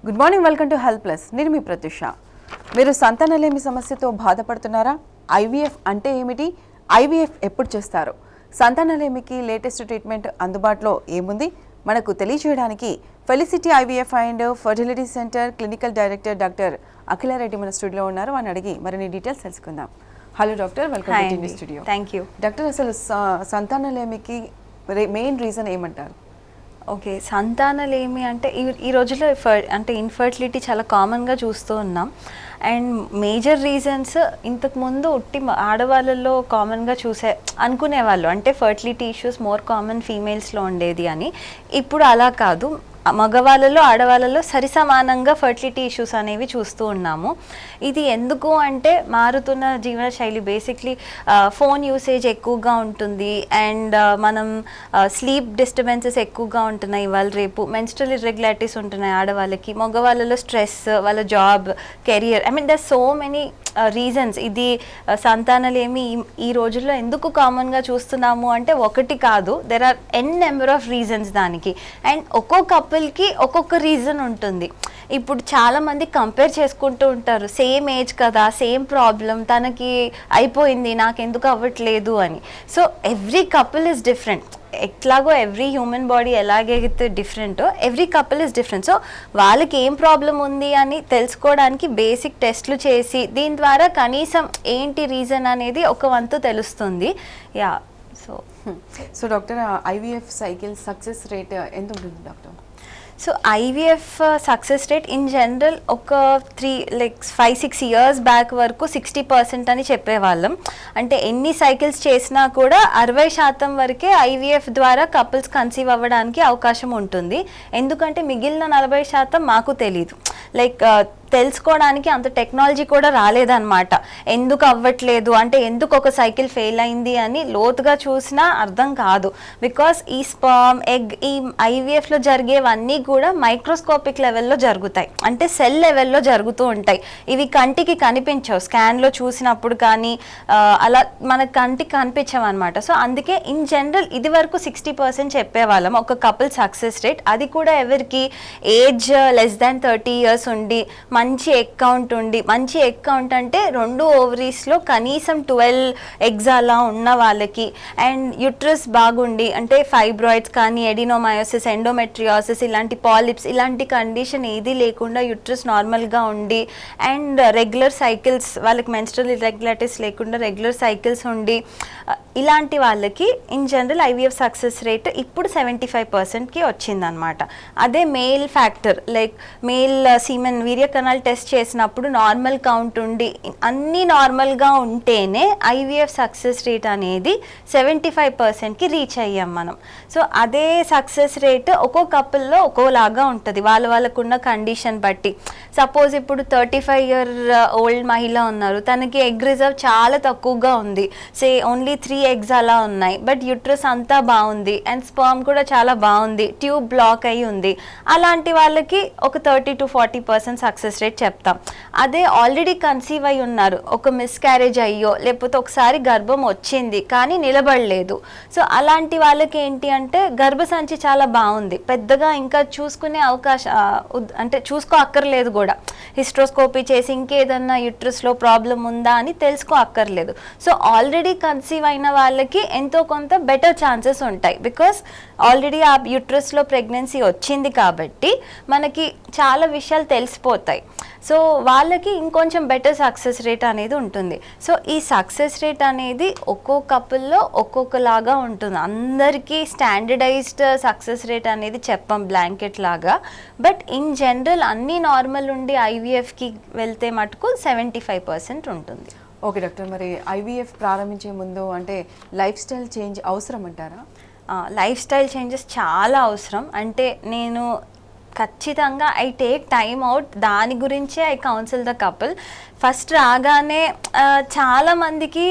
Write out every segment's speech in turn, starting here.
Good morning, welcome to help plus. నేను మీ ప్రత్యూష. మీరు సంతానలేమి సమస్యతో బాధపడుతున్నారా? ఐవీఎఫ్ అంటే ఏమిటి? ఐవీఎఫ్ ఎప్పుడు చేస్తారు? సంతానలేమికి లేటెస్ట్ ట్రీట్మెంట్ అందుబాటులో ఏముంది మనకు తెలియజేయడానికి felicity IVF and fertility centre clinical director doctor Akhila Reddy మన స్టూడియోలో ఉన్నారు. వారిని అడిగి మరిన్ని డీటెయిల్స్ తెలుసుకుందాం. Hello doctor, welcome to TV studio. Thank you doctor, అసలు సంతానలేమికి మెయిన్ రీజన్ ఏమంటారు? ఓకే, సంతానలేమి అంటే ఈ రోజుల్లో అంటే ఇన్ఫర్టిలిటీ చాలా కామన్గా చూస్తూ ఉన్నాం. అండ్ మేజర్ రీజన్స్ ఇంతకుముందు ఉట్టి ఆడవాళ్ళలో కామన్గా అనుకునేవాళ్ళు, అంటే ఫర్టిలిటీ ఇష్యూస్ మోర్ కామన్ ఫీమేల్స్లో ఉండేది అని. ఇప్పుడు అలా కాదు, మగవాళ్ళలో ఆడవాళ్ళలో సరిసమానంగా ఫర్టిలిటీ ఇష్యూస్ అనేవి చూస్తూ ఉన్నాము. ఇది ఎందుకు అంటే మారుతున్న జీవనశైలి, బేసిక్లీ ఫోన్ యూసేజ్ ఎక్కువగా ఉంటుంది. అండ్ మనం స్లీప్ డిస్టర్బెన్సెస్ ఎక్కువగా ఉంటున్నాయి. ఇవాళ రేపు మెన్స్ట్రల్ ఇర్రెగ్యులారిటీస్ ఉంటున్నాయి ఆడవాళ్ళకి. మగవాళ్ళలో స్ట్రెస్, వాళ్ళ job, career, there so many reasons. ఇది సంతానలేమి ఈ రోజుల్లో ఎందుకు కామన్గా చూస్తున్నాము అంటే ఒకటి కాదు, there are number of reasons దానికి. అండ్ ఒక్కొక్క కపుల్కి ఒక్కొక్క రీజన్ ఉంటుంది. ఇప్పుడు చాలామంది కంపేర్ చేసుకుంటూ ఉంటారు, సేమ్ ఏజ్ కదా, సేమ్ ప్రాబ్లం, తనకి అయిపోయింది, నాకెందుకు అవ్వట్లేదు అని. So every couple is different. ఎట్లాగో ఎవ్రీ హ్యూమన్ బాడీ ఎలాగైతే డిఫరెంటో every couple is different. So వాళ్ళకి ఏం ప్రాబ్లం ఉంది అని తెలుసుకోవడానికి బేసిక్ టెస్ట్లు చేసి దీని ద్వారా కనీసం ఏంటి రీజన్ అనేది ఒక వంతు తెలుస్తుంది. Yeah, so doctor, IVF cycle success rate ఎంత ఉంటుంది doctor? So IVF success rate in general ఒక 5-6 years బ్యాక్ వరకు 60% అని చెప్పేవాళ్ళం. అంటే ఎన్ని సైకిల్స్ చేసినా కూడా 60% వరకే ఐవీఎఫ్ ద్వారా కపుల్స్ కన్సీవ్ అవ్వడానికి అవకాశం ఉంటుంది. ఎందుకంటే మిగిలిన 40% మాకు తెలీదు. తెలుసుకోవడానికి అంత టెక్నాలజీ కూడా రాలేదన్నమాట. ఎందుకు అవ్వట్లేదు అంటే, ఎందుకు ఒక సైకిల్ ఫెయిల్ అయింది అని లోతుగా చూసినా అర్థం కాదు. బికాస్ ఈ స్పర్మ్, ఎగ్, ఈ ఐవీఎఫ్లో జరిగేవన్నీ కూడా మైక్రోస్కోపిక్ లెవెల్లో జరుగుతాయి, అంటే సెల్ లెవెల్లో జరుగుతూ ఉంటాయి. ఇవి కంటికి కనిపించవు, స్కాన్లో చూసినప్పుడు కానీ అలా మన కంటికి కనిపించవు అనమాట. సో అందుకే ఇన్ జనరల్ ఇది వరకు 60% చెప్పేవాళ్ళం ఒక కపుల్ సక్సెస్ రేట్. అది కూడా ఎవరికి ఏజ్ less than 30 years ఉండి, మంచి ఎగ్ కౌంట్ ఉండి. మంచి ఎగ్ కౌంట్ అంటే 2 ఓవరీస్లో కనీసం 12 eggs అలా ఉన్న వాళ్ళకి, అండ్ యూట్రస్ బాగుండి, అంటే ఫైబ్రాయిడ్స్ కానీ, ఎడినోమయోసిస్, ఎండోమెట్రియోసిస్, ఇలాంటి పాలిప్స్, ఇలాంటి కండిషన్ ఏది లేకుండా యూట్రస్ నార్మల్గా ఉండి, అండ్ రెగ్యులర్ సైకిల్స్, వాళ్ళకి మెన్స్ట్రల్ ఇర్రెగ్యులారిటీస్ లేకుండా రెగ్యులర్ సైకిల్స్ ఉండి, ఇలాంటి వాళ్ళకి in general IVF success rate ఇప్పుడు 75%కి వచ్చిందనమాట. అదే మేల్ ఫ్యాక్టర్, మేల్ సీమెన్ వీర్య కణాలు టెస్ట్ చేసినప్పుడు నార్మల్ కౌంట్ ఉండి అన్నీ నార్మల్గా ఉంటేనే ఐవీఎఫ్ సక్సెస్ రేట్ అనేది 75%కి రీచ్ అయ్యాం మనం. సో అదే సక్సెస్ రేట్ ఒక్కో కపుల్లో ఒక్కోలాగా ఉంటుంది, వాళ్ళకున్న కండిషన్ బట్టి. సపోజ్ ఇప్పుడు 35 year old మహిళ ఉన్నారు, తనకి ఎగ్ రిజర్వ్ చాలా తక్కువగా ఉంది, ఓన్లీ 3 eggs అలా ఉన్నాయి, బట్ యూట్రస్ అంతా బాగుంది అండ్ స్పర్మ్ కూడా చాలా బాగుంది, ట్యూబ్ బ్లాక్ అయి ఉంది. అలాంటి వాళ్ళకి ఒక 30-40% సక్సెస్ రేట్ చెప్తాం. అదే ఆల్రెడీ కన్సీవ్ అయి ఉన్నారు, ఒక మిస్క్యారేజ్ అయ్యో లేకపోతే ఒకసారి గర్భం వచ్చింది కానీ నిలబడలేదు, సో అలాంటి వాళ్ళకి ఏంటి అంటే గర్భసంచి చాలా బాగుంది, పెద్దగా ఇంకా చూసుకునే అంటే చూసుకో అక్కర్లేదు కూడా, హిస్ట్రోస్కోపీ చేసి ఇంకేదన్నా యూట్రస్లో ప్రాబ్లం ఉందా అని తెలుసుకో అక్కర్లేదు. సో ఆల్రెడీ కన్సీవ్ అయిన వాళ్ళకి ఎంతో కొంత బెటర్ ఛాన్సెస్ ఉంటాయి, బికాస్ ఆల్రెడీ ఆ యూట్రస్లో ప్రెగ్నెన్సీ వచ్చింది కాబట్టి మనకి చాలా విషయాలు తెలిసిపోతాయి. సో వాళ్ళకి ఇంకొంచెం బెటర్ సక్సెస్ రేట్ అనేది ఉంటుంది. సో ఈ సక్సెస్ రేట్ అనేది ఒక్కో కపుల్లో ఒక్కొక్కలాగా ఉంటుంది. అందరికీ స్టాండర్డైజ్డ్ సక్సెస్ రేట్ అనేది చెప్పం బ్లాంకెట్ లాగా, బట్ ఇన్ జనరల్ అన్నీ నార్మల్ ఉండి ఐవీఎఫ్కి వెళ్తే మటుకు 75% ఉంటుంది. ఓకే డాక్టర్, మరి ఐవీఎఫ్ ప్రారంభించే ముందు అంటే లైఫ్ స్టైల్ చేంజ్ అవసరం అంటారా? లైఫ్ స్టైల్ చేంజెస్ చాలా అవసరం. అంటే నేను ఖచ్చితంగా ఐ టేక్ టైమ్ అవుట్, దాని గురించే I council the couple. First రాగానే చాలామందికి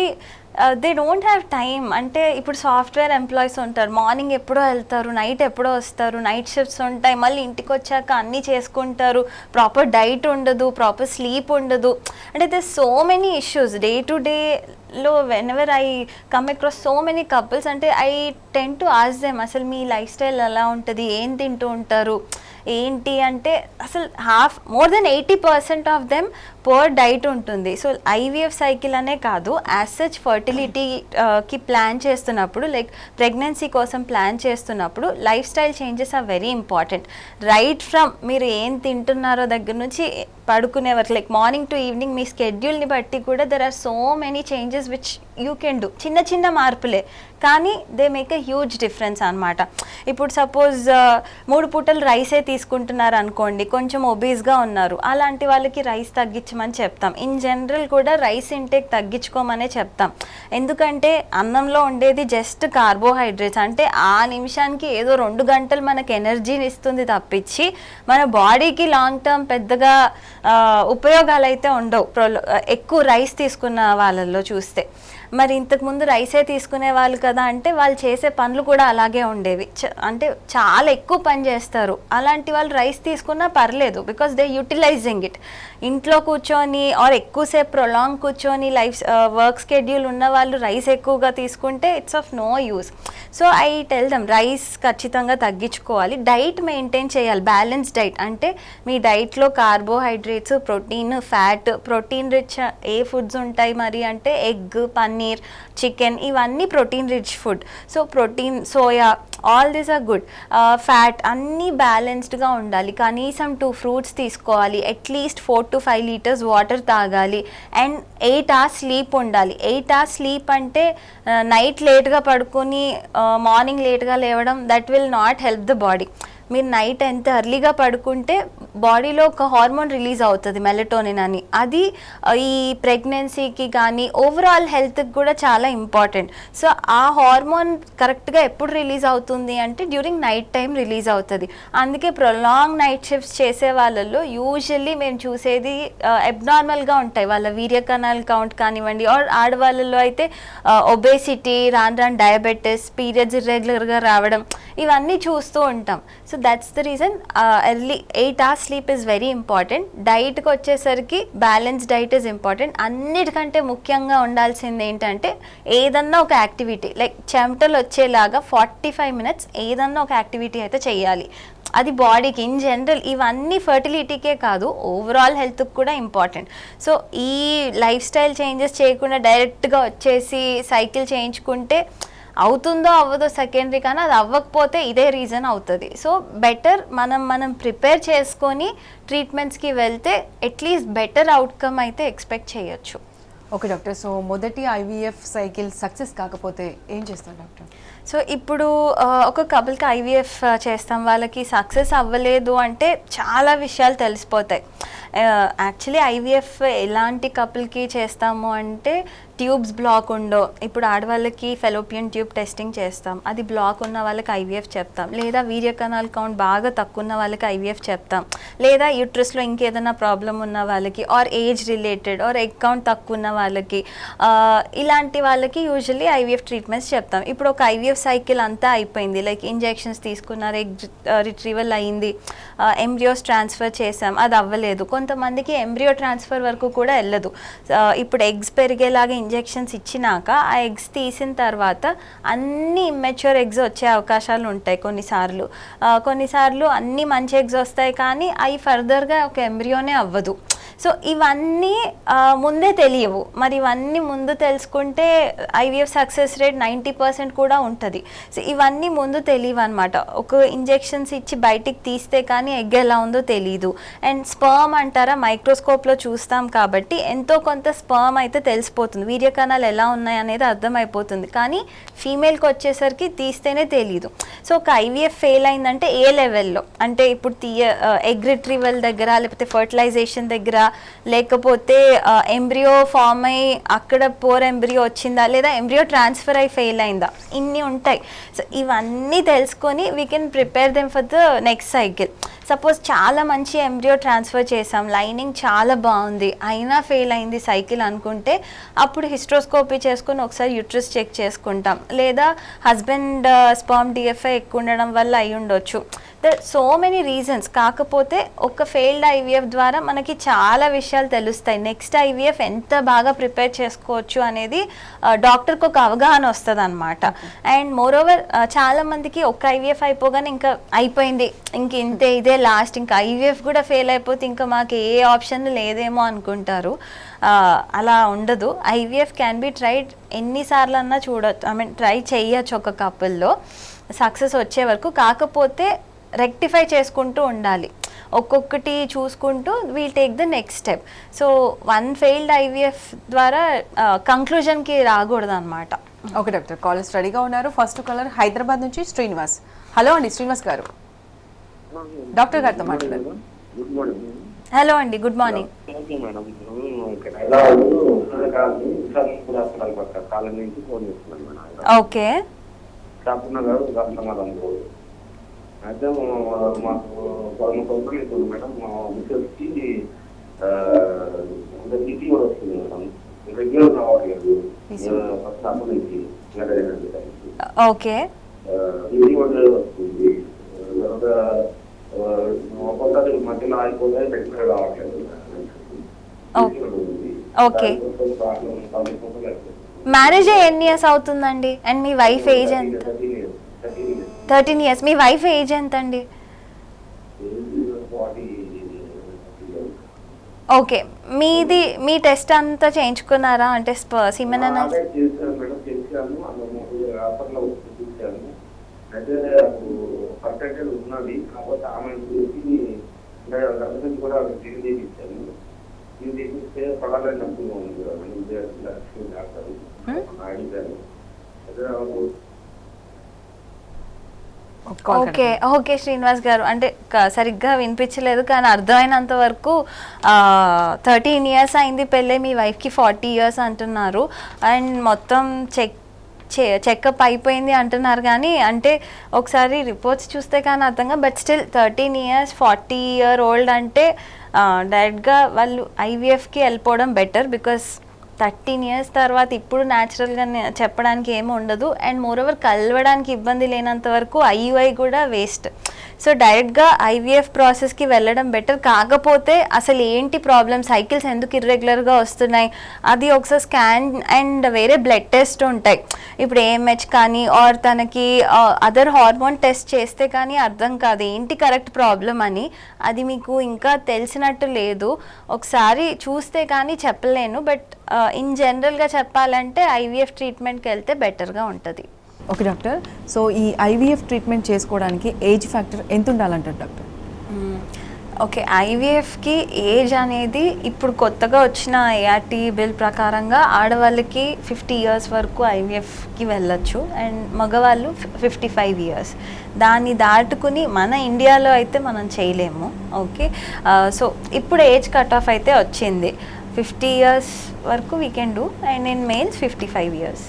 దే డోంట్ హ్యావ్ టైమ్. అంటే ఇప్పుడు సాఫ్ట్వేర్ ఎంప్లాయీస్ ఉంటారు, మార్నింగ్ ఎప్పుడో వెళ్తారు, నైట్ ఎప్పుడో వస్తారు, నైట్ షిఫ్ట్స్ ఉంటాయి, మళ్ళీ ఇంటికి వచ్చాక అన్నీ చేసుకుంటారు, ప్రాపర్ డైట్ ఉండదు, ప్రాపర్ స్లీప్ ఉండదు. అంటే they so many issues day to డేలో. Whenever I come across so many couples, అంటే I tend to ask them, అసలు మీ లైఫ్ స్టైల్ ఎలా ఉంటుంది, ఏం తింటూ ఉంటారు, ఏంటి అంటే అసలు more than 80% of them poor diet ఉంటుంది. సో ఐవీఎఫ్ సైకిల్ అనే కాదు, యాజ్ సచ్ ఫర్టిలిటీకి ప్లాన్ చేస్తున్నప్పుడు, లైక్ ప్రెగ్నెన్సీ కోసం ప్లాన్ చేస్తున్నప్పుడు lifestyle changes are very important. Right from మీరు ఏం తింటున్నారో దగ్గర నుంచి పడుకునే వరకు, లైక్ మార్నింగ్ టు ఈవినింగ్ మీ స్కెడ్యూల్ని బట్టి కూడా there are so many changes which you can do. చిన్న చిన్న మార్పులే కానీ they make a huge difference అనమాట. ఇప్పుడు సపోజ్ 3 పూటలు రైసే తీసుకుంటున్నారు అనుకోండి, కొంచెం ఒబీస్గా ఉన్నారు, అలాంటి వాళ్ళకి రైస్ తగ్గించమని చెప్తాం. ఇన్ జనరల్ కూడా రైస్ ఇంటేక్ తగ్గించుకోమనే చెప్తాం. ఎందుకంటే అన్నంలో ఉండేది జస్ట్ కార్బోహైడ్రేట్స్, అంటే ఆ నిమిషానికి ఏదో 2 గంటలు మనకు ఎనర్జీని ఇస్తుంది తప్పించి మన బాడీకి లాంగ్ టర్మ్ పెద్దగా ఉపయోగాలు అయితే ఉండవు ఎక్కువ రైస్ తీసుకున్న వాళ్ళల్లో చూస్తే. మరి ఇంతకుముందు రైసే తీసుకునే వాళ్ళు కదా అంటే వాళ్ళు చేసే పనులు కూడా అలాగే ఉండేవి, అంటే చాలా ఎక్కువ పని చేస్తారు. అలాంటి వాళ్ళు రైస్ తీసుకున్నా పర్లేదు, బికాస్ దే యూటిలైజింగ్ ఇట్. ఇంట్లో కూర్చొని ఆర్ ఎక్కువసేపు ప్రొలాంగ్ కూర్చొని వర్క్ స్కెడ్యూల్ ఉన్న వాళ్ళు రైస్ ఎక్కువగా తీసుకుంటే it's of no use. So I tell them rice ఖచ్చితంగా తగ్గించుకోవాలి, డైట్ మెయింటైన్ చేయాలి, బ్యాలెన్స్ డైట్. అంటే మీ డైట్లో carbohydrates, protein, fat, protein rich ఏ ఫుడ్స్ ఉంటాయి మరి అంటే ఎగ్, పన్నీర్, చికెన్, ఇవన్నీ protein rich food. So protein, soya, all these are good. Fat అన్నీ బ్యాలెన్స్డ్గా ఉండాలి. కనీసం 2 ఫ్రూట్స్ తీసుకోవాలి, అట్లీస్ట్ 4 to 5 లీటర్స్ వాటర్ తాగాలి, అండ్ 8 hours స్లీప్ ఉండాలి. 8 hours స్లీప్ అంటే నైట్ లేట్గా పడుకొని మార్నింగ్ లేట్గా లేవడం, that will not help the body. మీరు నైట్ ఎంత ఎర్లీగా పడుకుంటే బాడీలో ఒక హార్మోన్ రిలీజ్ అవుతుంది, మెలటోనిన్ అని. అది ఈ ప్రెగ్నెన్సీకి కానీ ఓవరాల్ హెల్త్కి కూడా చాలా ఇంపార్టెంట్. సో ఆ హార్మోన్ కరెక్ట్గా ఎప్పుడు రిలీజ్ అవుతుంది అంటే డ్యూరింగ్ నైట్ టైం రిలీజ్ అవుతుంది. అందుకే ప్రొలాంగ్ నైట్ షిఫ్ట్స్ చేసే వాళ్ళల్లో యూజువల్లీ మేము చూసేది అబ్నార్మల్గా ఉంటాయి వాళ్ళ వీర్య కణాల కౌంట్ కానివ్వండి, ఆర్ ఆడవాళ్ళలో అయితే ఒబేసిటీ, రాను డయాబెటీస్, పీరియడ్స్ ఇర్రెగ్యులర్గా రావడం, ఇవన్నీ చూస్తూ ఉంటాం. So that's the reason early 8 hours sleep is very important. డైట్కి వచ్చేసరికి బ్యాలెన్స్ డైట్ ఈజ్ ఇంపార్టెంట్. అన్నిటికంటే ముఖ్యంగా ఉండాల్సింది ఏంటంటే ఏదన్నా ఒక యాక్టివిటీ, లైక్ చెమటలు వచ్చేలాగా 45 minutes ఏదన్నా ఒక యాక్టివిటీ అయితే చేయాలి. అది బాడీకి ఇన్ జనరల్, ఇవన్నీ ఫర్టిలిటీకే కాదు ఓవరాల్ హెల్త్కి కూడా ఇంపార్టెంట్. సో ఈ లైఫ్ స్టైల్ చేంజెస్ చేయకుండా డైరెక్ట్గా వచ్చేసి సైకిల్ చేయించుకుంటే అవుతుందో అవ్వదో సెకండరీ, కానీ అది అవ్వకపోతే ఇదే రీజన్ అవుతుంది. సో బెటర్ మనం ప్రిపేర్ చేసుకొని ట్రీట్మెంట్స్కి వెళ్తే అట్లీస్ట్ బెటర్ అవుట్కమ్ అయితే ఎక్స్పెక్ట్ చేయొచ్చు. ఓకే డాక్టర్, సో మొదటి ఐవీఎఫ్ సైకిల్ సక్సెస్ కాకపోతే ఏం చేస్తారు డాక్టర్? సో ఇప్పుడు ఒక కపుల్కి ఐవీఎఫ్ చేస్తాం, వాళ్ళకి సక్సెస్ అవ్వలేదు అంటే చాలా విషయాలు తెలిసిపోతాయి. యాక్చువల్లీ ఐవీఎఫ్ ఎలాంటి కపుల్కి చేస్తాము అంటే ట్యూబ్స్ బ్లాక్ ఉండో, ఇప్పుడు ఆడవాళ్ళకి ఫెలోపియన్ ట్యూబ్ టెస్టింగ్ చేస్తాం, అది బ్లాక్ ఉన్న వాళ్ళకి ఐవీఎఫ్ చెప్తాం, లేదా వీర్య కణాల కౌంట్ బాగా తక్కువ ఉన్న వాళ్ళకి ఐవీఎఫ్ చెప్తాం, లేదా యూట్రస్లో ఇంకేదైనా ప్రాబ్లం ఉన్న వాళ్ళకి, or age related, or egg count తక్కువ ఉన్న వాళ్ళకి, ఇలాంటి వాళ్ళకి యూజువల్లీ ఐవీఎఫ్ ట్రీట్మెంట్స్ చెప్తాం. ఇప్పుడు ఒక ఐవీఎఫ్ సైకిల్ అంతా అయిపోయింది, లైక్ ఇంజెక్షన్స్ తీసుకున్నారు, ఎగ్ రిట్రీవల్ అయ్యింది, ఎంబ్రియోస్ ట్రాన్స్ఫర్ చేసాం, అది అవ్వలేదు. కొంతమందికి ఎంబ్రియో ట్రాన్స్ఫర్ వరకు కూడా వెళ్ళదు. ఇప్పుడు ఎగ్స్ పెరిగేలాగా ఇంజెక్షన్స్ ఇచ్చినాక ఆ ఎగ్స్ తీసిన తర్వాత అన్ని ఇమ్మెచ్యూర్ ఎగ్స్ వచ్చే అవకాశాలు ఉంటాయి. కొన్నిసార్లు అన్ని మంచి ఎగ్స్ వస్తాయి, కానీ అవి ఫర్దర్గా ఒక ఎంబ్రియోనే అవ్వదు. సో ఇవన్నీ ముందే తెలియవు. మరి ఇవన్నీ ముందు తెలుసుకుంటే ఐవీఎఫ్ సక్సెస్ రేట్ 90% కూడా ఉంటుంది. సో ఇవన్నీ ముందు తెలియవు అనమాట. ఒక ఇంజెక్షన్స్ ఇచ్చి బయటికి తీస్తే కానీ ఎగ్ ఎలా ఉందో తెలియదు. అండ్ స్పర్మ్ అంటారా, మైక్రోస్కోప్లో చూస్తాం కాబట్టి ఎంతో కొంత స్పర్మ్ అయితే తెలిసిపోతుంది, వీర్య కణాలు ఎలా ఉన్నాయి అనేది అర్థమైపోతుంది. కానీ ఫీమేల్కి వచ్చేసరికి తీస్తేనే తెలీదు. సో ఒక ఐవీఎఫ్ ఫెయిల్ అయిందంటే ఏ లెవెల్లో అంటే ఇప్పుడు ఎగ్ రిట్రీవల్ దగ్గర, లేకపోతే ఫర్టిలైజేషన్ దగ్గర, లేకపోతే ఎంబ్రియో ఫామ్ అయ్యి అక్కడ పోర్ ఎంబ్రియో వచ్చిందా, లేదా ఎంబ్రియో ట్రాన్స్ఫర్ అయి ఫెయిల్ అయిందా, ఇన్ని ఉంటాయి. సో ఇవన్నీ తెలుసుకొని we can prepare them for the next cycle. Suppose చాలా మంచి ఎంబ్రియో ట్రాన్స్ఫర్ చేసాం, లైనింగ్ చాలా బాగుంది, అయినా ఫెయిల్ అయింది సైకిల్ అనుకుంటే అప్పుడు హిస్ట్రోస్కోపీ చేసుకుని ఒకసారి యూట్రస్ చెక్ చేసుకుంటాం, లేదా హస్బెండ్ స్పర్మ్ డిఎఫ్ఐ ఎక్కువ ఉండడం వల్ల అయి ఉండొచ్చు. So many reasons. కాకపోతే ఒక ఫెయిల్డ్ ఐవీఎఫ్ ద్వారా మనకి చాలా విషయాలు తెలుస్తాయి. నెక్స్ట్ ఐవీఎఫ్ ఎంత బాగా ప్రిపేర్ చేసుకోవచ్చు అనేది డాక్టర్కి ఒక అవగాహన వస్తుంది అనమాట. అండ్ మోర్ ఓవర్ చాలా మందికి ఒక ఐవీఎఫ్ అయిపోగానే ఇంకా అయిపోయింది, ఇంక ఇంతే, ఇదే లాస్ట్, ఇంకా ఐవీఎఫ్ కూడా ఫెయిల్ అయిపోతే ఇంకా మాకు ఏ ఆప్షన్ లేదేమో అనుకుంటారు. అలా ఉండదు. ఐవీఎఫ్ క్యాన్ బి ట్రైడ్ ఎన్నిసార్లు అన్నా చూడొచ్చు, ఐ మీన్ ట్రై చేయొచ్చు ఒక కపుల్లో సక్సెస్ వచ్చే వరకు. కాకపోతే రెక్టిఫై చేసుకుంటూ ఉండాలి, ఒక్కొక్కటి చూసుకుంటూ we'll take the next step. So one failed IVF ద్వారా కంక్లూజన్కి రాకూడదు అనమాట. ఓకే డాక్టర్, కాలర్స్ రెడీగా ఉన్నారు. ఫస్ట్ కాలర్ హైదరాబాద్ నుంచి శ్రీనివాస్. హలో అండి శ్రీనివాస్ గారు, డాక్టర్ గారితో మాట్లాడారు. Good morning. హలో అండి, గుడ్ మార్నింగ్. ఓకే మేడం, కాలం నుంచి ఫోన్ చేస్తున్నాను మేడం. ఓకే, షాపున్న గారు కస్టమర్ అనుకోదు. అయితే మాకు 13 సంవత్సరాలు అవుతుంది మేడం. మా మిస్సెస్కి బీపీ కూడా వస్తుంది మేడం, రెగ్యులర్ రావట్లేదు. ఫస్ట్ అప్పటి నుంచి ఓకే, బీపీ కూడా వస్తుంది. ఒక్కొక్కసారి మధ్యలో ఆగిపోతే రెగ్యులర్ రావట్లేదు. ఓకే. మ్యారేజ్ ఎన్ని ఇయర్స్ అవుతుందండి? అండ్ మీ వైఫ్ ఏజ్ ఎంత? 13 years. మీ వైఫ్ ఏజ్ ఎంత అండి? ఓకే. మీ టెస్ట్ అంతా చేయించుకున్నారా? అంటే సిమెన్ ఓకే. ఓకే శ్రీనివాస్ గారు, అంటే సరిగ్గా వినిపించలేదు కానీ అర్థమైనంత వరకు 13 years అయింది పెళ్ళి, మీ వైఫ్కి 40 years అంటున్నారు. అండ్ మొత్తం చెకప్ అయిపోయింది అంటున్నారు కానీ అంటే ఒకసారి రిపోర్ట్స్ చూస్తే కానీ అర్థంగా, బట్ స్టిల్ 13 years 40-year-old అంటే డైరెక్ట్గా వాళ్ళు ఐవీఎఫ్కి వెళ్ళిపోవడం బెటర్. బికాస్ 13 years తర్వాత ఇప్పుడు న్యాచురల్గా చెప్పడానికి ఏమి ఉండదు. అండ్ మోరోవర్ కలవడానికి ఇబ్బంది లేనంత వరకు ఐయుఐ కూడా వేస్ట్. సో డైరెక్ట్గా ఐవీఎఫ్ ప్రాసెస్కి వెళ్ళడం బెటర్. కాకపోతే అసలు ఏంటి ప్రాబ్లమ్, సైకిల్స్ ఎందుకు ఇర్రెగ్యులర్గా వస్తున్నాయి, అది ఒకసారి స్కాన్ అండ్ వేరే బ్లడ్ టెస్ట్ ఉంటాయి. ఇప్పుడు ఏఎంహెచ్ కానీ ఆర్ తనకి అదర్ హార్మోన్ టెస్ట్ చేస్తే కానీ అర్థం కాదు ఏంటి కరెక్ట్ ప్రాబ్లం అని. అది మీకు ఇంకా తెలిసినట్టు లేదు, ఒకసారి చూస్తే కానీ చెప్పలేను. బట్ ఇన్ జనరల్గా చెప్పాలంటే ఐవీఎఫ్ ట్రీట్మెంట్కి వెళ్తే బెటర్గా ఉంటుంది. ఓకే డాక్టర్, సో ఈ ఐవీఎఫ్ ట్రీట్మెంట్ చేసుకోవడానికి ఏజ్ ఫ్యాక్టర్ ఎంత ఉండాలంటారు డాక్టర్? ఓకే, ఐవీఎఫ్కి ఏజ్ అనేది ఇప్పుడు కొత్తగా వచ్చిన ఏఆర్టీ బిల్ ప్రకారంగా ఆడవాళ్ళకి 50 years వరకు ఐవీఎఫ్కి వెళ్ళొచ్చు అండ్ మగవాళ్ళు 55 years. దాన్ని దాటుకుని మన ఇండియాలో అయితే మనం చేయలేము. ఓకే, సో ఇప్పుడు ఏజ్ కట్ ఆఫ్ అయితే వచ్చింది, 50 years వరకు we can do. And in males 55 years.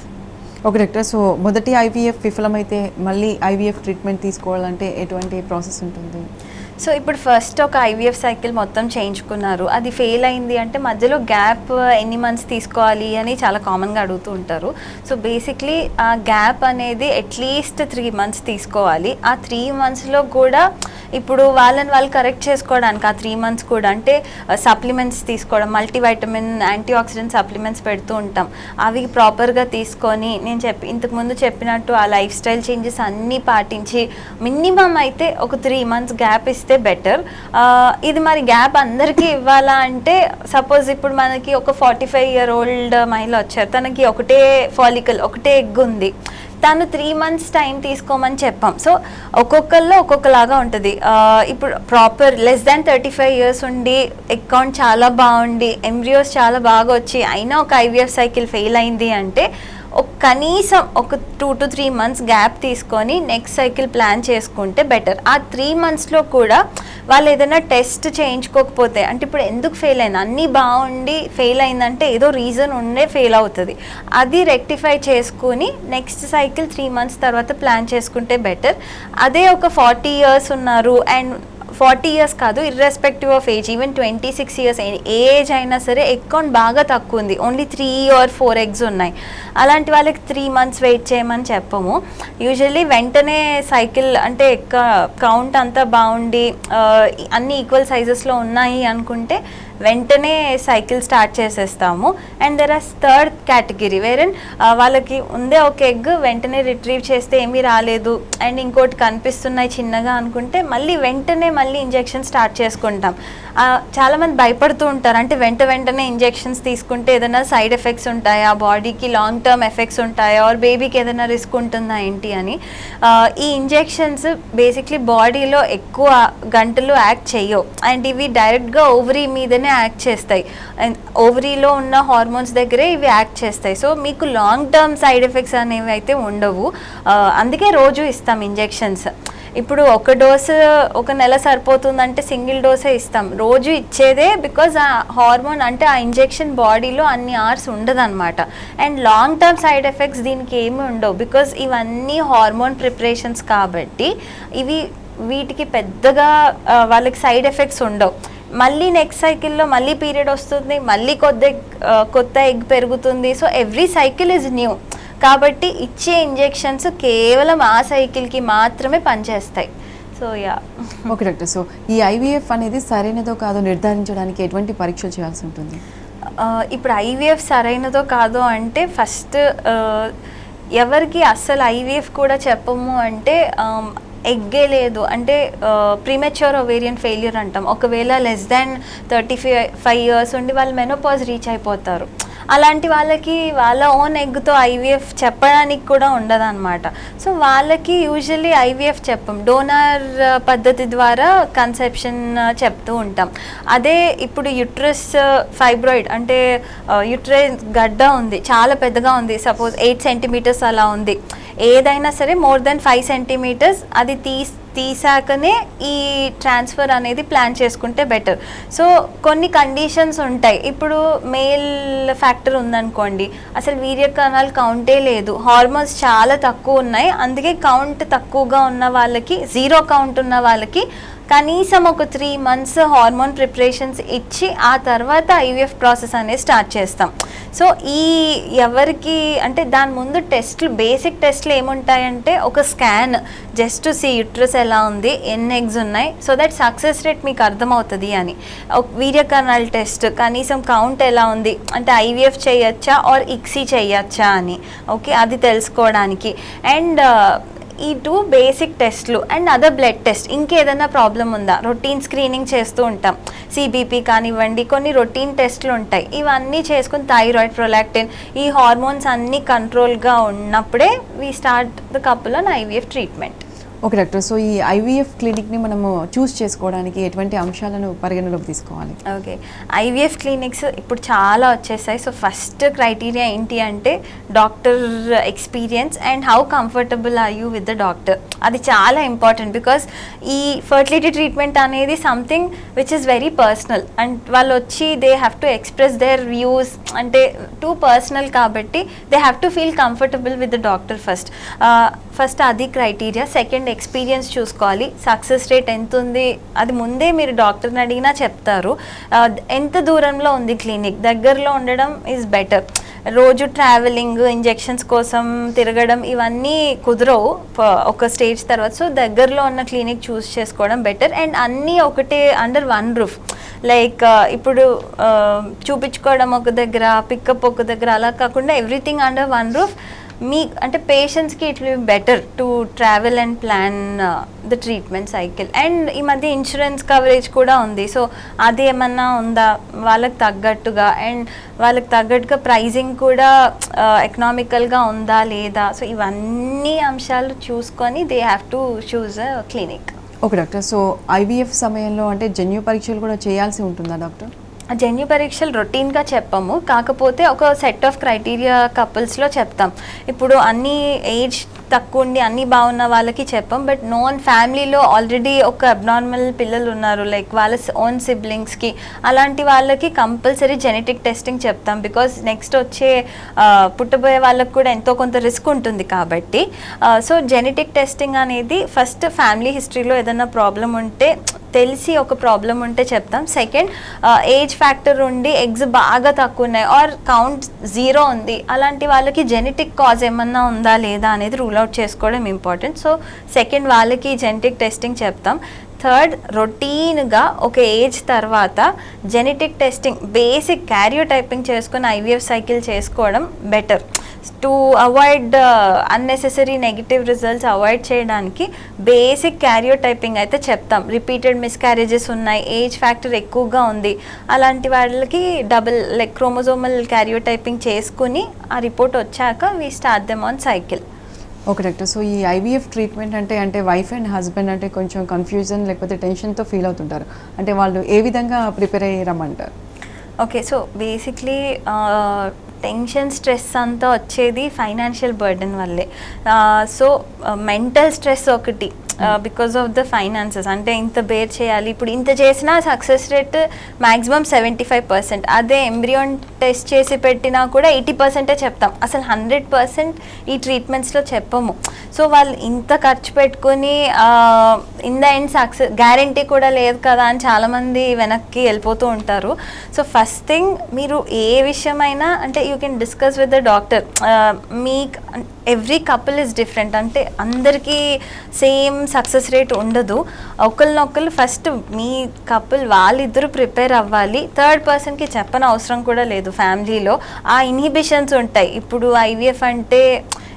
Okay doctor, so మొదటి ఐవీఎఫ్ విఫలమైతే మళ్ళీ ఐవీఎఫ్ ట్రీట్మెంట్ తీసుకోవాలంటే ఎటువంటి ప్రాసెస్ ఉంటుంది? సో ఇప్పుడు ఫస్ట్ ఒక ఐవీఎఫ్ సైకిల్ మొత్తం చేయించుకున్నారు, అది ఫెయిల్ అయింది అంటే మధ్యలో గ్యాప్ ఎన్ని మంత్స్ తీసుకోవాలి అని చాలా కామన్గా అడుగుతూ ఉంటారు. సో బేసిక్లీ ఆ గ్యాప్ అనేది అట్లీస్ట్ 3 months తీసుకోవాలి. ఆ 3 monthsలో కూడా ఇప్పుడు వాళ్ళు కరెక్ట్ చేసుకోవడానికి ఆ 3 months కూడా అంటే సప్లిమెంట్స్ తీసుకోవడం, మల్టీవైటమిన్, యాంటీఆక్సిడెంట్ సప్లిమెంట్స్ పెడుతూ ఉంటాం. అవి ప్రాపర్గా తీసుకొని నేను ఇంతకుముందు చెప్పినట్టు ఆ లైఫ్ స్టైల్ చేంజెస్ అన్నీ పాటించి మినిమం అయితే ఒక 3 months గ్యాప్ ఇస్తే బెటర్. ఇది మరి గ్యాప్ అందరికీ ఇవ్వాలా అంటే సపోజ్ ఇప్పుడు మనకి ఒక 45-year-old మహిళ వచ్చారు, తనకి ఒకటే ఫాలికల్, ఒకటే ఎగ్ ఉంది, తను 3 months టైం తీసుకోమని చెప్పాం. సో ఒక్కొక్కరిలో ఒక్కొక్కలాగా ఉంటుంది. ఇప్పుడు ప్రాపర్ లెస్ దాన్ 35 years ఉండి అకౌంట్ చాలా బాగుండి ఎంబ్రియోస్ చాలా బాగా వచ్చి అయినా ఒక ఐవీఎఫ్ సైకిల్ ఫెయిల్ అయింది అంటే కనీసం ఒక 2 to 3 months గ్యాప్ తీసుకొని నెక్స్ట్ సైకిల్ ప్లాన్ చేసుకుంటే బెటర్. ఆ 3 monthsలో కూడా వాళ్ళు ఏదైనా టెస్ట్ చేయించుకోకపోతే, అంటే ఇప్పుడు ఎందుకు ఫెయిల్ అయింది, అన్నీ బాగుండి ఫెయిల్ అయిందంటే ఏదో రీజన్ ఉండే ఫెయిల్ అవుతుంది, అది రెక్టిఫై చేసుకుని నెక్స్ట్ సైకిల్ 3 months తర్వాత ప్లాన్ చేసుకుంటే బెటర్. అదే ఒక 40 years ఉన్నారు అండ్ 40 ఇయర్స్ కాదు, irrespective of age, even 26 years A age అయినా సరే ఎగ్ కౌంట్ బాగా తక్కువ ఉంది, ఓన్లీ 3 or 4 eggs ఉన్నాయి. అలాంటి వాళ్ళకి 3 months వెయిట్ చేయమని చెప్పము. యూజువల్లీ వెంటనే సైకిల్ అంటే కౌంట్ అంతా బాగుండి అన్ని ఈక్వల్ సైజెస్లో ఉన్నాయి అనుకుంటే వెంటనే సైకిల్ స్టార్ట్ చేసేస్తాము. And there or third category వేరే వాళ్ళకి ఉందే ఒక ఎగ్ వెంటనే రిట్రీవ్ చేస్తే ఏమీ రాలేదు అండ్ ఇంకోటి కనిపిస్తున్నాయి చిన్నగా అనుకుంటే వెంటనే మళ్ళీ ఇంజెక్షన్ స్టార్ట్ చేసుకుంటాం. చాలామంది భయపడుతూ ఉంటారు, అంటే వెంటనే ఇంజెక్షన్స్ తీసుకుంటే ఏదైనా సైడ్ ఎఫెక్ట్స్ ఉంటాయా, బాడీకి లాంగ్ టర్మ్ ఎఫెక్ట్స్ ఉంటాయా, ఆర్ బేబీకి ఏదైనా రిస్క్ ఉంటుందా ఏంటి అని. ఈ ఇంజెక్షన్స్ బేసిక్లీ బాడీలో ఎక్కువ గంటలు యాక్ట్ చేయవు అండ్ ఇవి డైరెక్ట్గా ఓవరీ మీదనే యాక్ట్ చేస్తాయి. అండ్ ఓవరీలో ఉన్న హార్మోన్స్ దగ్గరే ఇవి యాక్ట్ చేస్తాయి. సో మీకు లాంగ్ టర్మ్ సైడ్ ఎఫెక్ట్స్ అనేవి అయితే ఉండవు. అందుకే రోజు ఇస్తాం ఇంజెక్షన్స్. ఇప్పుడు ఒక డోసు ఒక నెల సరిపోతుందంటే సింగిల్ డోసే ఇస్తాం, రోజు ఇచ్చేదే బికాజ్ ఆ హార్మోన్ అంటే ఆ ఇంజెక్షన్ బాడీలో అన్ని అవర్స్ ఉండదన్నమాట. And long term side effects దీనికి ఏమి ఉండవు బికాజ్ ఇవన్నీ హార్మోన్ ప్రిపరేషన్స్ కాబట్టి వీటికి పెద్దగా వాళ్ళకి సైడ్ ఎఫెక్ట్స్ ఉండవు. మళ్ళీ నెక్స్ట్ సైకిల్లో మళ్ళీ పీరియడ్ వస్తుంది, మళ్ళీ కొత్త ఎగ్ పెరుగుతుంది. So every cycle is new కాబట్టి ఇచ్చే ఇంజెక్షన్స్ కేవలం ఆ సైకిల్కి మాత్రమే పనిచేస్తాయి. సో ఓకే డాక్టర్, సో ఈ ఐవీఎఫ్ అనేది సరైనదో కాదో నిర్ధారించడానికి ఎటువంటి పరీక్షలు చేయాల్సి ఉంటుంది? ఇప్పుడు ఐవీఎఫ్ సరైనదో కాదో అంటే ఫస్ట్ ఎవరికి అస్సలు ఐవీఎఫ్ కూడా చెప్పము అంటే ఎగ్గే లేదు అంటే ప్రీమెచ్యూర్ ఓవేరియన్ ఫెయిల్యూర్ అంటాం. ఒకవేళ లెస్ దాన్ 35 years ఉండి వాళ్ళు మెనోపాజ్ రీచ్ అయిపోతారు. అలాంటి వాళ్ళకి వాళ్ళ ఓన్ ఎగ్తో ఐవీఎఫ్ చెప్పడానికి కూడా ఉండదన్నమాట. సో వాళ్ళకి యూజువల్లీ ఐవీఎఫ్ చెప్పం, డోనర్ పద్ధతి ద్వారా కన్సెప్షన్ చెప్తూ ఉంటాం. అదే ఇప్పుడు యుట్రస్ ఫైబ్రాయిడ్ అంటే యుట్రస్ గడ్డ ఉంది, చాలా పెద్దగా ఉంది, సపోజ్ 8 centimeters అలా ఉంది, ఏదైనా సరే మోర్ దెన్ 5 centimeters అది తీసాకనే ఈ ట్రాన్స్ఫర్ అనేది ప్లాన్ చేసుకుంటే బెటర్. సో కొన్ని కండిషన్స్ ఉంటాయి. ఇప్పుడు మేల్ ఫ్యాక్టర్ ఉందనుకోండి, అసలు వీర్య కణాలు కౌంటే లేదు, హార్మోన్స్ చాలా తక్కువ ఉన్నాయి, అందుకే కౌంట్ తక్కువగా ఉన్న వాళ్ళకి, 0 count ఉన్న వాళ్ళకి కనీసం ఒక 3 months హార్మోన్ ప్రిపరేషన్స్ ఇచ్చి ఆ తర్వాత ఐవీఎఫ్ ప్రాసెస్ అనేది స్టార్ట్ చేస్తాం. సో ఎవరికి అంటే దాని ముందు టెస్ట్లు, బేసిక్ టెస్ట్లు ఏముంటాయంటే ఒక స్కాన్ జస్ట్ సి యుట్రస్ ఎలా ఉంది, ఎన్ని ఎగ్స్ ఉన్నాయి, సో దట్ సక్సెస్ రేట్ మీకు అర్థమవుతుంది అని. వీర్యకణాల టెస్ట్ కనీసం కౌంట్ ఎలా ఉంది అంటే ఐవీఎఫ్ చేయొచ్చా ఆర్ ఇక్సీ చేయొచ్చా అని, ఓకే, అది తెలుసుకోవడానికి. అండ్ ఈ 2 బేసిక్ టెస్ట్లు అండ్ అదర్ బ్లడ్ టెస్ట్, ఇంకేదైనా ప్రాబ్లం ఉందా, రొటీన్ స్క్రీనింగ్ చేస్తూ ఉంటాం, సిబిపి కానివ్వండి, కొన్ని రొటీన్ టెస్ట్లు ఉంటాయి, ఇవన్నీ చేసుకుని థైరాయిడ్, ప్రొలాక్టిన్, ఈ హార్మోన్స్ అన్నీ కంట్రోల్గా ఉన్నప్పుడే we start the couple on IVF treatment. Okay doctor, so ఈ ఐవీఎఫ్ క్లినిక్ని మనము చూస్ చేసుకోవడానికి ఎటువంటి అంశాలను పరిగణలోకి తీసుకోవాలి? ఓకే, ఐవీఎఫ్ క్లినిక్స్ ఇప్పుడు చాలా వచ్చేసాయి. సో ఫస్ట్ క్రైటీరియా ఏంటి అంటే doctor experience and how comfortable are you with the doctor. అది చాలా ఇంపార్టెంట్ బికాస్ ఈ ఫర్టిలిటీ ట్రీట్మెంట్ అనేది something which is very personal and వాళ్ళు వచ్చి they have to express their views, అంటే టూ పర్సనల్ కాబట్టి they have to feel comfortable with the doctor first అది క్రైటీరియా. సెకండ్, ఎక్స్పీరియన్స్ చూసుకోవాలి, సక్సెస్ రేట్ ఎంత ఉంది అది ముందే మీరు డాక్టర్ని అడిగినా చెప్తారు. ఎంత దూరంలో ఉంది క్లినిక్, దగ్గరలో ఉండడం ఈజ్ బెటర్. రోజు ట్రావెలింగ్, ఇంజెక్షన్స్ కోసం తిరగడం ఇవన్నీ కుదరవు ఒక స్టేజ్ తర్వాత. సో దగ్గరలో ఉన్న క్లినిక్ చూస్ చేసుకోవడం బెటర్. అండ్ అన్నీ ఒకటే అండర్ వన్ రూఫ్, లైక్ ఇప్పుడు చూపించుకోవడం ఒక దగ్గర, పికప్ ఒక దగ్గర, అలా కాకుండా ఎవ్రీథింగ్ అండర్ వన్ రూఫ్. మీ అంటే పేషెంట్స్కి it will be better to travel and plan the treatment cycle. And ఈ మధ్య ఇన్సూరెన్స్ కవరేజ్ కూడా ఉంది, సో అది ఏమన్నా ఉందా వాళ్ళకి తగ్గట్టుగా, అండ్ వాళ్ళకి తగ్గట్టుగా ప్రైజింగ్ కూడా ఎకనామికల్గా ఉందా లేదా, సో ఇవన్నీ అంశాలు చూసుకొని they have to choose a clinic. Okay doctor, so IVF సమయంలో అంటే జన్యు పరీక్షలు కూడా చేయాల్సి ఉంటుందా డాక్టర్? జన్యు పరీక్షలు రొటీన్గా చెప్పము, కాకపోతే ఒక సెట్ ఆఫ్ క్రైటీరియా కపుల్స్లో చెప్తాం. ఇప్పుడు అన్ని ఏజ్ తక్కువ ఉండి అన్నీ బాగున్న వాళ్ళకి చెప్పం, బట్ నోన్ ఫ్యామిలీలో ఆల్రెడీ ఒక అబ్నార్మల్ పిల్లలు ఉన్నారు, లైక్ వాళ్ళ ఓన్ సిబ్లింగ్స్కి, అలాంటి వాళ్ళకి కంపల్సరీ జెనెటిక్ టెస్టింగ్ చెప్తాం. బికాస్ నెక్స్ట్ వచ్చే పుట్టబోయే వాళ్ళకి కూడా ఎంతో కొంత రిస్క్ ఉంటుంది కాబట్టి. సో జెనెటిక్ టెస్టింగ్ అనేది ఫస్ట్ ఫ్యామిలీ హిస్టరీలో ఏదైనా ప్రాబ్లం ఉంటే తెలిసి ఒక ప్రాబ్లం ఉంటే చెప్తాం. సెకండ్, ఏజ్ ఫ్యాక్టర్ ఉండి ఎగ్స్ బాగా తక్కువ ఉన్నాయి ఆర్ కౌంట్ 0 ఉంది, అలాంటి వాళ్ళకి జెనెటిక్ కాజ్ ఏమన్నా ఉందా లేదా అనేది రూల్ అవుట్ చేసుకోవడం ఇంపార్టెంట్. సో సెకండ్ వాళ్ళకి జెనెటిక్ టెస్టింగ్ చెప్తాం. థర్డ్, రొటీన్గా ఒక ఏజ్ తర్వాత జెనెటిక్ టెస్టింగ్ బేసిక్ క్యారియోటైపింగ్ చేసుకుని ఐవీఎఫ్ సైకిల్ చేసుకోవడం better. To avoid unnecessary negative results avoid చేయడానికి బేసిక్ క్యారియోటైపింగ్ అయితే చెప్తాం. రిపీటెడ్ మిస్క్యారేజెస్ ఉన్నాయి, ఏజ్ ఫ్యాక్టర్ ఎక్కువగా ఉంది, అలాంటి వాళ్ళకి డబుల్ లైక్ క్రోమోజోమల్ క్యారియోటైపింగ్ చేసుకుని ఆ రిపోర్ట్ వచ్చాక we start them on cycle. Okay doctor, so ఈ ఐవీఎఫ్ ట్రీట్మెంట్ అంటే వైఫ్ అండ్ హస్బెండ్ అంటే కొంచెం కన్ఫ్యూజన్ లేకపోతే టెన్షన్తో ఫీల్ అవుతుంటారు, అంటే వాళ్ళు ఏ విధంగా ప్రిపేర్ అయ్యి రమ్మంటారు? Okay, so basically tension stress అంతా వచ్చేది ఫైనాన్షియల్ బర్డెన్ వల్లే. సో మెంటల్ స్ట్రెస్ ఒకటి బికాస్ ఆఫ్ ద ఫైనాన్సెస్, అంటే ఇంత బేర్ చేయాలి, ఇప్పుడు ఇంత చేసినా సక్సెస్ రేట్ మ్యాక్సిమం 75%. అదే ఎంబ్రియోన్ టెస్ట్ చేసి పెట్టినా కూడా 80% చెప్తాం, అసలు 100% ఈ ట్రీట్మెంట్స్లో చెప్పము. సో వాళ్ళు ఇంత ఖర్చు పెట్టుకుని in the end success guarantee కూడా లేదు కదా అని చాలామంది వెనక్కి వెళ్ళిపోతూ ఉంటారు. సో ఫస్ట్ థింగ్, మీరు ఏ విషయమైనా అంటే you can discuss with the doctor. Me every couple is different, అంటే అందరికీ సేమ్ సక్సెస్ రేట్ ఉండదు. ఒకరినొకరు ఫస్ట్ మీ కపుల్ వాళ్ళిద్దరూ ప్రిపేర్ అవ్వాలి. థర్డ్ పర్సన్కి చెప్పని అవసరం కూడా లేదు. ఫ్యామిలీలో ఆ ఇన్హిబిషన్స్ ఉంటాయి. ఇప్పుడు ఐవీఎఫ్ అంటే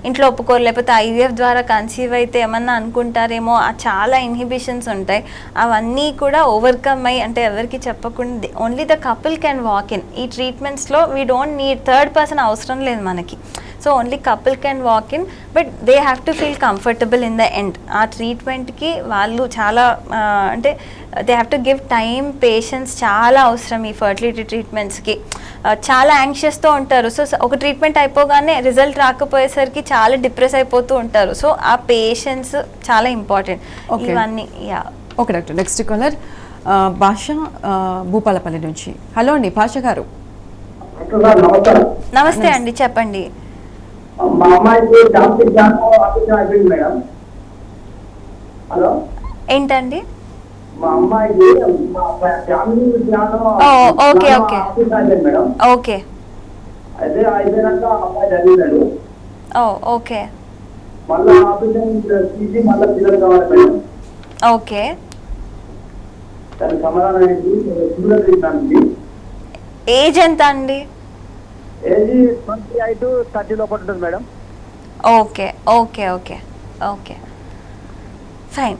ఇంట్లో ఒప్పుకోరు, లేకపోతే ఐవీఎఫ్ ద్వారా కన్సీవ్ అయితే ఏమన్నా అనుకుంటారేమో, ఆ చాలా ఇన్హిబిషన్స్ ఉంటాయి. అవన్నీ కూడా ఓవర్కమ్ అయ్యి, అంటే ఎవరికి చెప్పకుండా only the couple can walk in. ఈ ట్రీట్మెంట్స్లో we don't need third person అవసరం లేదు మనకి. So only couple can walk in, but they have to feel comfortable in the end. ఆ ట్రీట్మెంట్కి వాళ్ళు చాలా అంటే they have to give time, patience చాలా అవసరం ఈ ఫర్టిలిటీ ట్రీట్మెంట్స్కి. చాలా యాంగ్షియస్తో ఉంటారు. సో ఒక ట్రీట్మెంట్ అయిపోగానే రిజల్ట్ రాకపోయేసరికి చాలా డిప్రెస్ అయిపోతూ ఉంటారు. సో ఆ పేషెన్స్ చాలా ఇంపార్టెంట్. ఇవన్నీ yeah. Okay doctor, next caller Basha Bhupalpally నుంచి. హలో అండి భాష గారు. నమస్తే అండి, చెప్పండి. మా అమ్మాయికి ఆపరేషన్ అయిపోయింది మేడం. హలో, ఏంటండి? మా అమ్మాయికి మా ఫ్యామిలీ ఓకే ఓకే ఆపరేషన్ అయిపోయింది మేడం. ఓకే, అయితే అయిపోయినాక అమ్మాయి చదివినాడు. ఓకే మళ్ళీ ఆపరేషన్ తీసి మళ్ళీ పిల్లలు కావాలి మేడం. ఓకే, దానికి సమాధానం ఏంటి? చూడడానికి ఏజ్ ఎంత అండి? ఏజ్ 28 30 లోపల ఉంటుంది madam. Okay okay okay okay fine.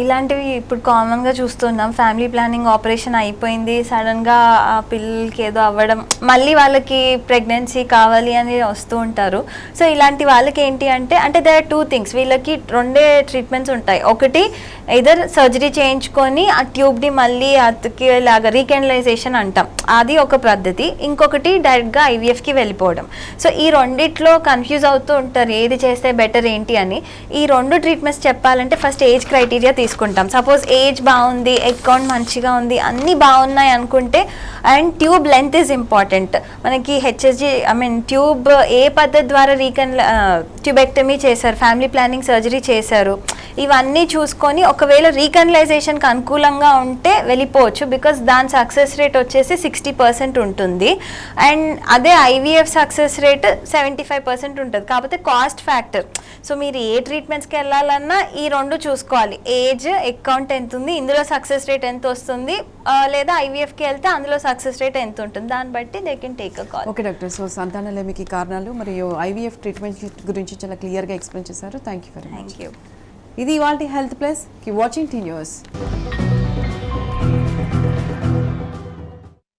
ఇలాంటివి ఇప్పుడు కామన్గా చూస్తున్నాం. ఫ్యామిలీ ప్లానింగ్ ఆపరేషన్ అయిపోయింది, సడన్గా ఆ పిల్లలకి ఏదో అవ్వడం, మళ్ళీ వాళ్ళకి ప్రెగ్నెన్సీ కావాలి అని వస్తూ ఉంటారు. సో ఇలాంటి వాళ్ళకి ఏంటి అంటే దేర్ ఆర్ 2 థింగ్స్. వీళ్ళకి 2 ట్రీట్మెంట్స్ ఉంటాయి. ఒకటి ఇదర్ సర్జరీ చేయించుకొని ఆ ట్యూబ్ని మళ్ళీ అతికి లాగా రీకెనలైజేషన్ అంటాం, అది ఒక పద్ధతి. ఇంకొకటి డైరెక్ట్గా ఐవీఎఫ్కి వెళ్ళిపోవడం. సో ఈ రెండిట్లో కన్ఫ్యూజ్ అవుతూ ఉంటారు ఏది చేస్తే బెటర్ ఏంటి అని. ఈ 2 ట్రీట్మెంట్స్ చెప్పాలంటే ఫస్ట్ ఏజ్ క్రైటీరియా తీసుకుంటాం. సపోజ్ ఏజ్ బాగుంది, ఎగ్ కౌంట్ మంచిగా ఉంది, అన్నీ బాగున్నాయి అనుకుంటే, and tube length is important. మనకి హెచ్ఎస్జీ ట్యూబ్ ఏ పద్ధతి ద్వారా ట్యూబెక్టమీ చేశారు, ఫ్యామిలీ ప్లానింగ్ సర్జరీ చేశారు, ఇవన్నీ చూసుకొని ఒకవేళ రీకనలైజేషన్కి అనుకూలంగా ఉంటే వెళ్ళిపోవచ్చు. బికాస్ దాని సక్సెస్ రేట్ వచ్చేసి 60% ఉంటుంది. అండ్ అదే ఐవీఎఫ్ సక్సెస్ రేట్ 75% ఉంటుంది. కాకపోతే కాస్ట్ ఫ్యాక్టర్. సో మీరు ఏ ట్రీట్మెంట్స్కి వెళ్ళాలన్నా ఈ 2 చూసుకోవాలి. ఏజ్, ఎగ్ కౌంట్ ఎంత ఉంది, ఇందులో సక్సెస్ రేట్ ఎంత వస్తుంది, లేదా ఐవీఎఫ్కి వెళ్తే అందులో సక్సెస్ రేట్ ఎంత ఉంటుంది, దాన్ని బట్టి they can take a call. Okay doctor, so సంతానలేమికి కారణాలు మరియు ఐవీఎఫ్ ట్రీట్మెంట్ గురించి చాలా క్లియర్గా ఎక్స్ప్లెయిన్ చేశారు. Thank you very much. Thank you. ఇది ఇవాల్టి health plus. Keep watching T news.